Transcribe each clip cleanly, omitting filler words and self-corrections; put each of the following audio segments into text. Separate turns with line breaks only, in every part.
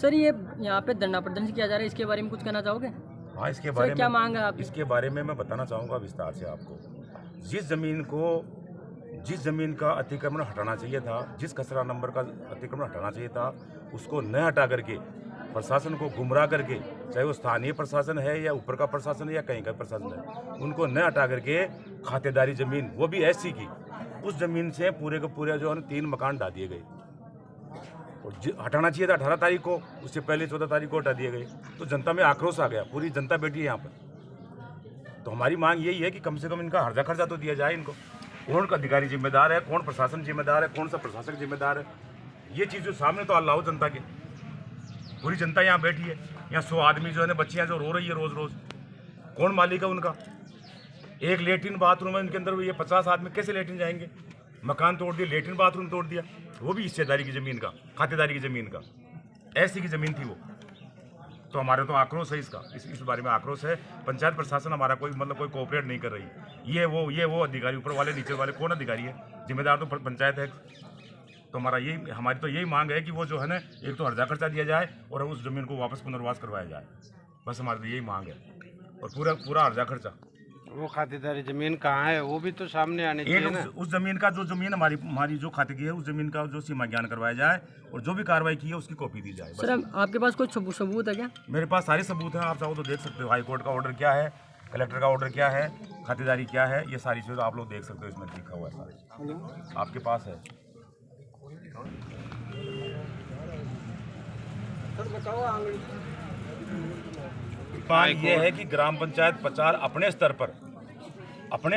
Sir ये यहाँ पे धरना प्रदर्शन किया जा रहा है, इसके बारे में कुछ कहना चाहोगे?
हाँ, इसके बारे में
क्या मांग है आपकी?
इसके बारे में मैं बताना चाहूँगा विस्तार से आपको। जिस ज़मीन का अतिक्रमण हटाना चाहिए था, जिस खसरा नंबर का अतिक्रमण हटाना चाहिए था, उसको न हटा करके प्रशासन को गुमराह करके, चाहे वो स्थानीय प्रशासन है या ऊपर का प्रशासन है या कहीं का प्रशासन है, उनको न हटा करके खातेदारी ज़मीन, वो भी एससी की, उस ज़मीन से पूरे के पूरे जो है 3 मकान ढा दिए गए। और हटाना चाहिए था 18 तारीख को, उससे पहले 14 तारीख को हटा दिए गए। तो जनता में आक्रोश आ गया, पूरी जनता बैठी है यहाँ पर। तो हमारी मांग यही है कि कम से कम इनका हर्जा खर्चा तो दिया जाए इनको। कौन का अधिकारी जिम्मेदार है, कौन प्रशासन जिम्मेदार है, कौन सा प्रशासक जिम्मेदार है, ये चीज़ जो सामने तो अल्लाह जनता के, पूरी जनता यहाँ बैठी है। यहाँ 100 आदमी जो है ना, बच्चियाँ जो रो रही है रोज़ रोज़, कौन मालिक है उनका? एक लेट्रिन बाथरूम है उनके अंदर, ये 50 आदमी कैसे लेट्रिन जाएंगे? मकान तोड़ दिया, लेट्रिन बाथरूम तोड़ दिया, वो भी हिस्सेदारी की ज़मीन का, खातेदारी की ज़मीन का, ऐसी की ज़मीन थी वो। तो हमारे तो आक्रोश है इसका, इस बारे में आक्रोश है। पंचायत प्रशासन हमारा कोई कोई कोऑपरेट नहीं कर रही। ये वो अधिकारी, ऊपर वाले नीचे वाले, कौन अधिकारी है? जिम्मेदार तो पंचायत है। तो हमारी तो यही मांग है कि वो जो है ना, एक तो हर्जा खर्चा दिया जाए और उस ज़मीन को वापस पुनर्वास करवाया जाए। बस हमारी तो यही मांग है, और पूरा हर्जा खर्चा।
वो खातेदारी जमीन कहाँ है वो भी तो सामने आने चाहिए ना।
उस जमीन का, जो जमीन हमारी जो खाते की है, उस जमीन का जो सीमा ज्ञान करवाया जाए और जो भी कार्रवाई की है उसकी कॉपी दी जाए।
सर आपके पास कोई सबूत है क्या?
मेरे पास सारे सबूत हैं, आप चाहो तो देख सकते हो। हाई कोर्ट का ऑर्डर क्या है, कलेक्टर का ऑर्डर क्या है, खातेदारी क्या है, ये सारी चीज़ें आप लोग देख सकते हो, इसमें लिखा हुआ है सारे, आपके पास है। ये है कि ग्राम पंचायत पचार अपने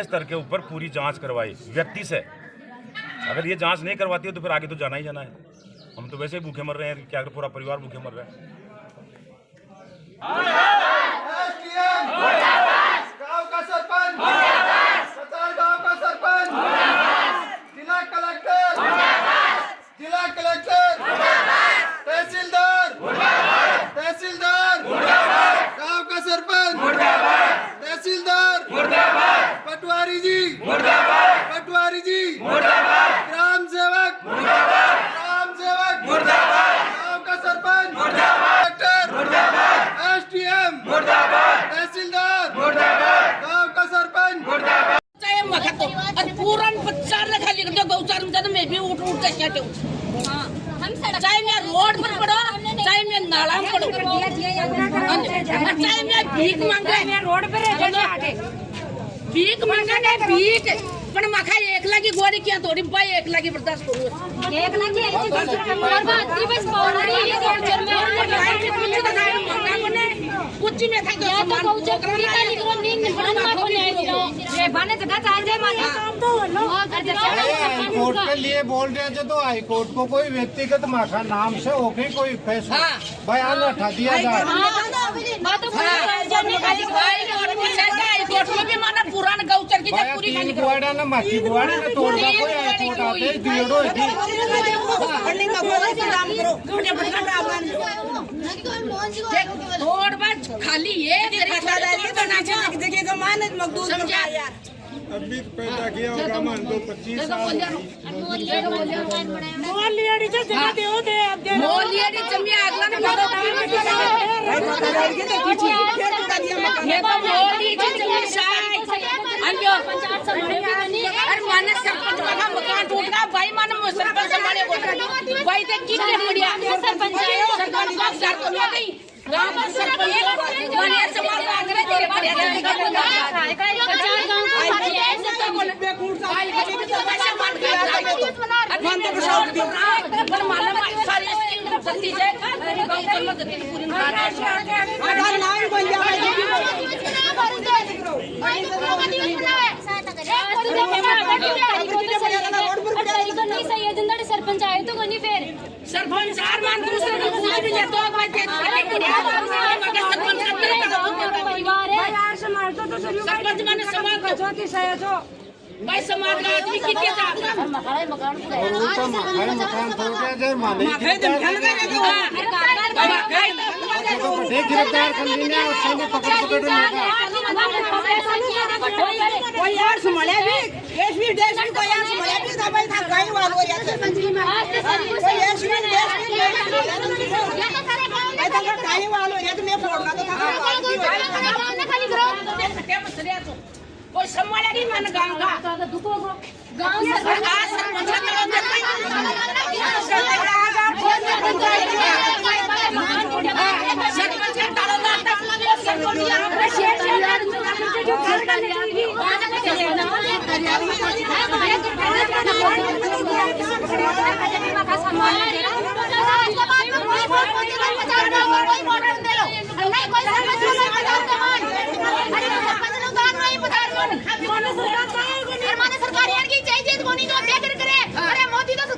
स्तर के ऊपर पूरी जांच करवाए व्यक्ति से। अगर ये जांच नहीं करवाती है तो फिर आगे तो जाना ही जाना है। हम तो वैसे ही भूखे मर रहे हैं, क्या पूरा परिवार भूखे मर रहा है।
पटवारी जी ग्राम सेवक गांव का सरपंच, कलेक्टर, एसडीएम, तहसीलदार, गांव का सरपंच।
और पूरा बच्चा खाली गौचार में मैं भी उठ के क्या चाहे मैं रोड पर पड़ो, चाहे मैं नाला में पड़ो, चाहे मैं भीख मांगे रोड पर भीख मांगा भीख पण माखा 1 लाख गोरी क्या थोड़ी भाई 1 लाख बर्दाश्त करू। 1 कुछ में था तो सामान
कोर्ट के लिए बोल रहे थे तो हाई कोर्ट को कोई व्यक्तिगत माखा नाम से होके कोई फैसला बयान उठा दिया जाए।
पुराना गौचर की पूरी
गुआड़ा ना माखी गुआड़ा ना तोड़दा कोई हाईकोर्ट आते दियोड़ो
थोड़ बात खाली ये जगह का मान मजदूर यार
अभी पैदा किया होगा मान दो 25 साल
मोलियाड़ी जगह देओ दे अब मोलियाड़ी जमी अगला ने बड़ो ये तो मोली जमी साई अयो अरे माने सरपंच का मकान टूट गया भाई माने सरपंच संभाले भाई ते कितने बढ़िया सरपंच का घर तो नहीं गई गांव का सरपंच माने समाज आगरे तेरे बढ़िया
सरपंच आए तो कोनी फिर
सरपंच मान दूसरे को पूछ भी लेतो सरपंच माने समाज भाई समाज का आदमी कितने था
मकान थोड़ा जाए माने गिरफ्तार कर लेना और संग पकड़
कोई यार संभाले भी एसवी देश में कोई यार संभाले भी दबाई था गई वालो यार कोई एसवी देश में कोई संभालेगी मन गांव का गांव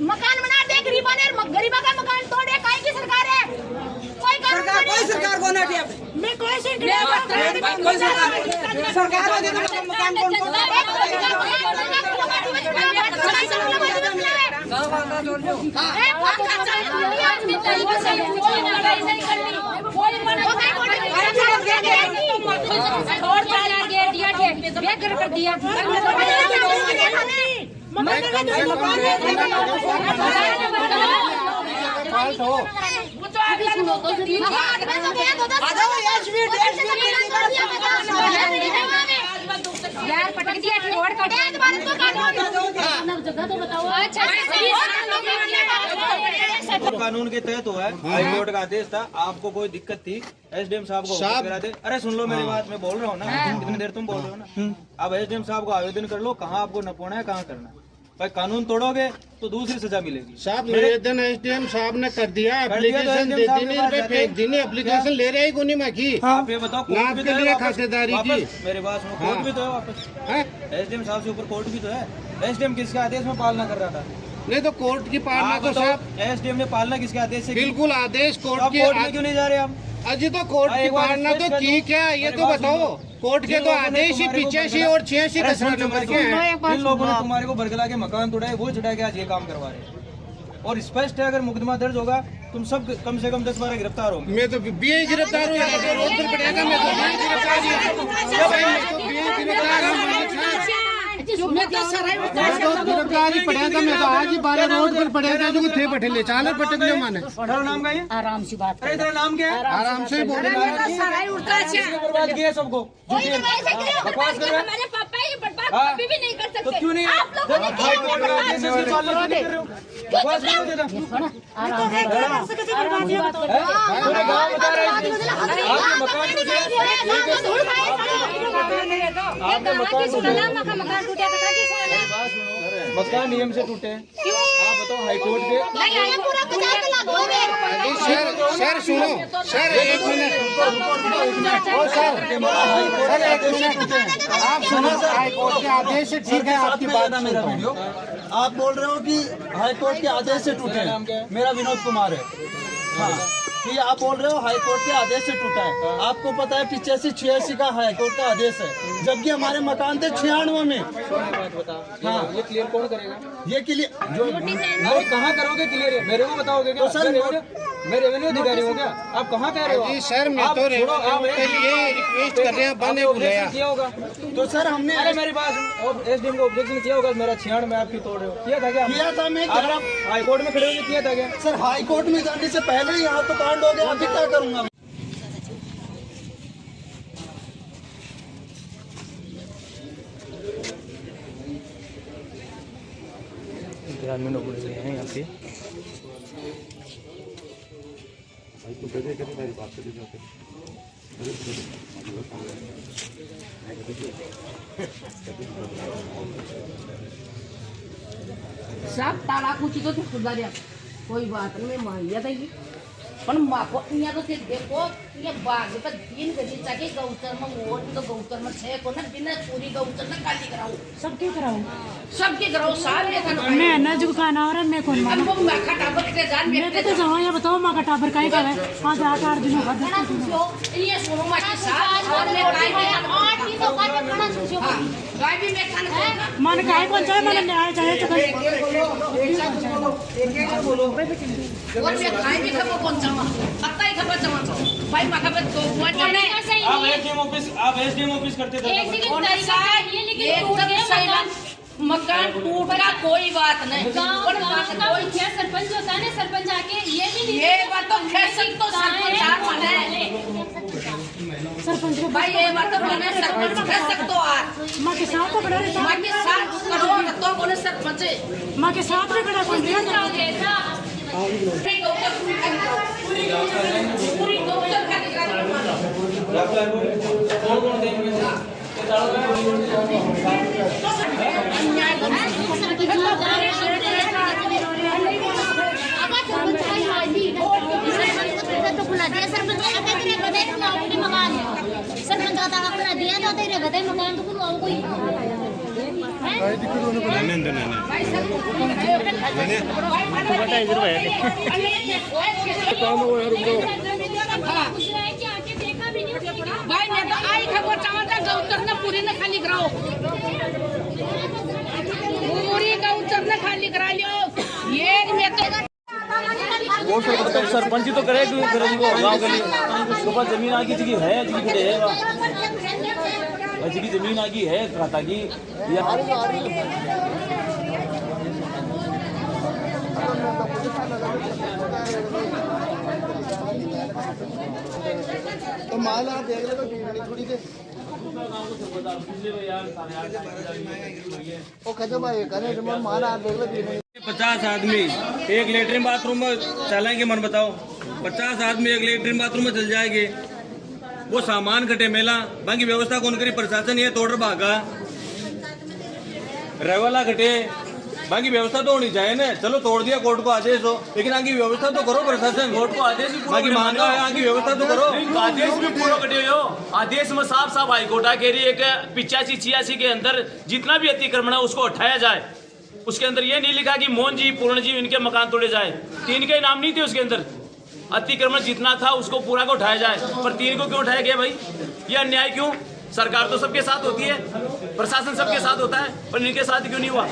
मकान बना दे गरीबा का मकान तोड़े काहे की सरकार है कोई सरकार को ना दिया मैं कोई सरकार को दे दो मकान कौन यार पटक दिया रोड कट जगह तो बताओ।
कानून के तहत हुआ है, हाई कोर्ट का आदेश था, आपको कोई दिक्कत थी एसडीएम साहब को करा दे। अरे सुन लो मेरी बात, मैं बोल रहा हूँ ना, कितनी देर तुम बोल रहे हो ना। अब एसडीएम साहब को आवेदन कर लो, कहाँ आपको नपोना है, कहाँ करना है। भाई कानून तोड़ोगे तो दूसरी सजा मिलेगी।
साहब निवेदन एसडीएम साहब ने कर दिया, एप्लीकेशन दे दी, फेंक दी, एप्लीकेशन ले रहे ही कोनी माखी।
आप ये बताओ, कोर्ट भी तो है
खातेदारी की।
मेरे बात सुनो, कोर्ट भी तो है वापस, एसडीएम साहब से ऊपर कोर्ट भी तो है। एसडीएम किसके आदेश में पालना कर रहा था?
नहीं तो कोर्ट की पालना तो साहब
एसडीएम ने पालना किसके आदेश से?
बिल्कुल आदेश कोर्ट
में क्यों नहीं जा रहे आप?
अजी तो कोर्ट की पालना तो की क्या, ये तो बताओ। कोर्ट के तो आदेश ही 85 और 86 नंबर के हैं।
जिन लोगों ने तुम्हारे को बरगला के मकान तोड़ाए, वो चढ़ा के आज ये काम करवा रहे हैं। और स्पष्ट है, अगर मुकदमा दर्ज होगा तुम सब कम से कम 10-12 गिरफ्तार होंगे।
मैं तो बीए गिरफ्तार हूँ, रोड पर पड़ेगा। मैं तो बीए गिरफ्तार हूँ, गिरफ्तारी पड़ेगा। मैं तो आज ही 12 रोड पर पड़ेगा, जो थे बैठे ले चाले पटक लियो माने।
नाम का है?
आराम से बात।
अरे तेरा नाम क्या है?
आराम से बोल रहा
बर्बाद किया सबको, बकवास कर रहे हैं।
मेरे पापा ये बर्बाद कभी भी नहीं कर सकते।
तो क्यों नहीं?
आप लोगों ने क्या
बकवास नहीं होता। मकान नियम से टूटे हैं, आप बताओ हाई कोर्ट के।
सर सुनो सर, एक मिनट आप सुनो। हाई कोर्ट के आदेश से ठीक है, आपकी बात मेरा वीडियो।
आप बोल रहे हो कि हाई कोर्ट के आदेश से टूटे हैं। मेरा विनोद कुमार है। हाँ, कि आप बोल रहे हो हाई कोर्ट के आदेश से टूटा है। आपको पता है 85-86 का हाई कोर्ट का आदेश है, जबकि हमारे मकान थे 96 में। हाँ, ये क्लियर कौन करेगा? ये क्लियर जो कहाँ करोगे क्लियर? मेरे को बताओगे क्या? सर मैं रेवेन्यू अधिकारी हूँ क्या? आप कहाँ कह रहे हो?
जी सर, मैं तो रेवेन्यू के लिए रिक्वेस्ट कर रहे हैं, बने बुलाया
किया होगा तो सर हमने। अरे मेरी बात, एसडीएम को ऑब्जेक्शन किया होगा, मेरा 96 में आपकी तोड़ रहे हो, किया था क्या? किया था। मैं हाई कोर्ट में खड़े होकर किया था क्या? सर हाई कोर्ट में जाने से पहले यहाँ तो कांड हो गया, अभी क्या करूँगा? ग्रामीण लोग हैं यहाँ पे।
सब ताला कुछ तो सुधारिया, कोई बात नहीं, माहिया था ये। पण माको यहाँ तो देखो ये बाग पर 3 गजी चाके गौचर में वोट तो गौचर में 6 को ना बिना पूरी गौचर में खाली कराऊं, सबके कराऊं सारे
मैं ना जो खाना और मैं कौन मार
अब मैं खटाबर के जान
मैं तो जाओ ये बताओ मां खटाबर काहे का है? हां जा 8 दिन बाद
ये सुनो मा के साथ और मैं गाय में 8 दिन तो गाय में खाना सुनो। हां गाय भी मैं खाना
मन काहे कौन चाहे मन न्याय चाहे तो
एक बोलो और मैं गाय भी खबो कौन चामा पत्ता ही खबो चामा भाई मां खबो तो पॉइंट नहीं।
आप एसडीएम ऑफिस करते थे।
मकान टूट का कोई बात नहीं,
कोई क्या सरपंच होता है ना, सरपंच आके ये भी नहीं,
ये बात तो फैसल तो सरपंच है।
सरपंच को
भाई ये बात तो मैंने सरपंच कह सकते हो यार।
माँ के साथ तो खड़ा रहता
माँ के साथ करो तो बोले सरपंच
माँ के साथ में खड़ा कोई नहीं
क्या हो गया था?
पूरी डॉक्टर खाली
सरपंच का ताला खुला दिया तो तेरे गधे मकान तो खुलवाओ कोई
भाई मैं तो आई खबर चाहता गौचर ने पूरी न खाली कराओ पूरी गौचर ने खाली करा लियो ये मैं तो
सरपंच तो करे गाँव के लिए उसके पास जमीन आगे जी है जी की जमीन आगे है खाता की
तो माल आप देख ले तो थोड़ी देर ओ खजो भाई करे माल आप देख ले
50 आदमी एक लेटरिन बाथरूम में चलेंगे मन बताओ 50 आदमी एक लेटरिन बाथरूम में चल जाएंगे वो सामान कटे मेला बाकी व्यवस्था कौन करी प्रशासन ये तोड़ भागा रेवाला कटे बाकी व्यवस्था तो होनी चाहिए ना चलो तोड़ दिया कोर्ट को आदेश हो लेकिन आगे व्यवस्था तो करो प्रशासन कोर्ट को आदेश बाकी मांगा है आगे व्यवस्था तो करो
आदेश भी पूरा कटे हो आदेश में साफ साफ हाईकोर्ट कह रही है कि 85-86 के अंदर जितना भी अतिक्रमण है उसको हटाया जाए उसके अंदर ये नहीं लिखा कि मोहन जी पूर्ण जी इनके मकान तोड़े जाए 3 के नाम नहीं थे उसके अंदर अतिक्रमण जितना था उसको पूरा को उठाया जाए पर 3 को क्यों उठाया गया भाई ये अन्याय क्यों सरकार तो सबके साथ होती है प्रशासन सबके साथ होता है पर इनके साथ क्यों नहीं हुआ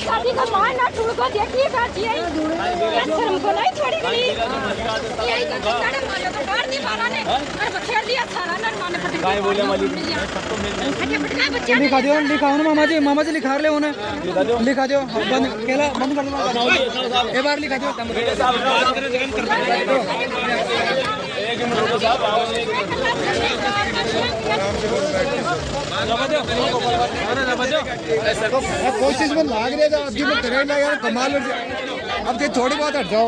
शादी का मान ना टूट को देखिए काटिए शर्म को नहीं छोड़ी गई यही तो सारे मारे तो बाहर नहीं मारा ने और बखेर दिया सारा ना माने पड़
काय बोले मालिक
लिखा दो लिखाओ ना मामा जी लिखा ले उन्हें लिखा दो बंद केला बंद कर दो एक बार लिखा दो
एक मिनट रुको साहब
कोशिश में लाग रहे थे अभी में ट्रेन लगा कमाल अब ये थोड़ी बहुत हट जाओ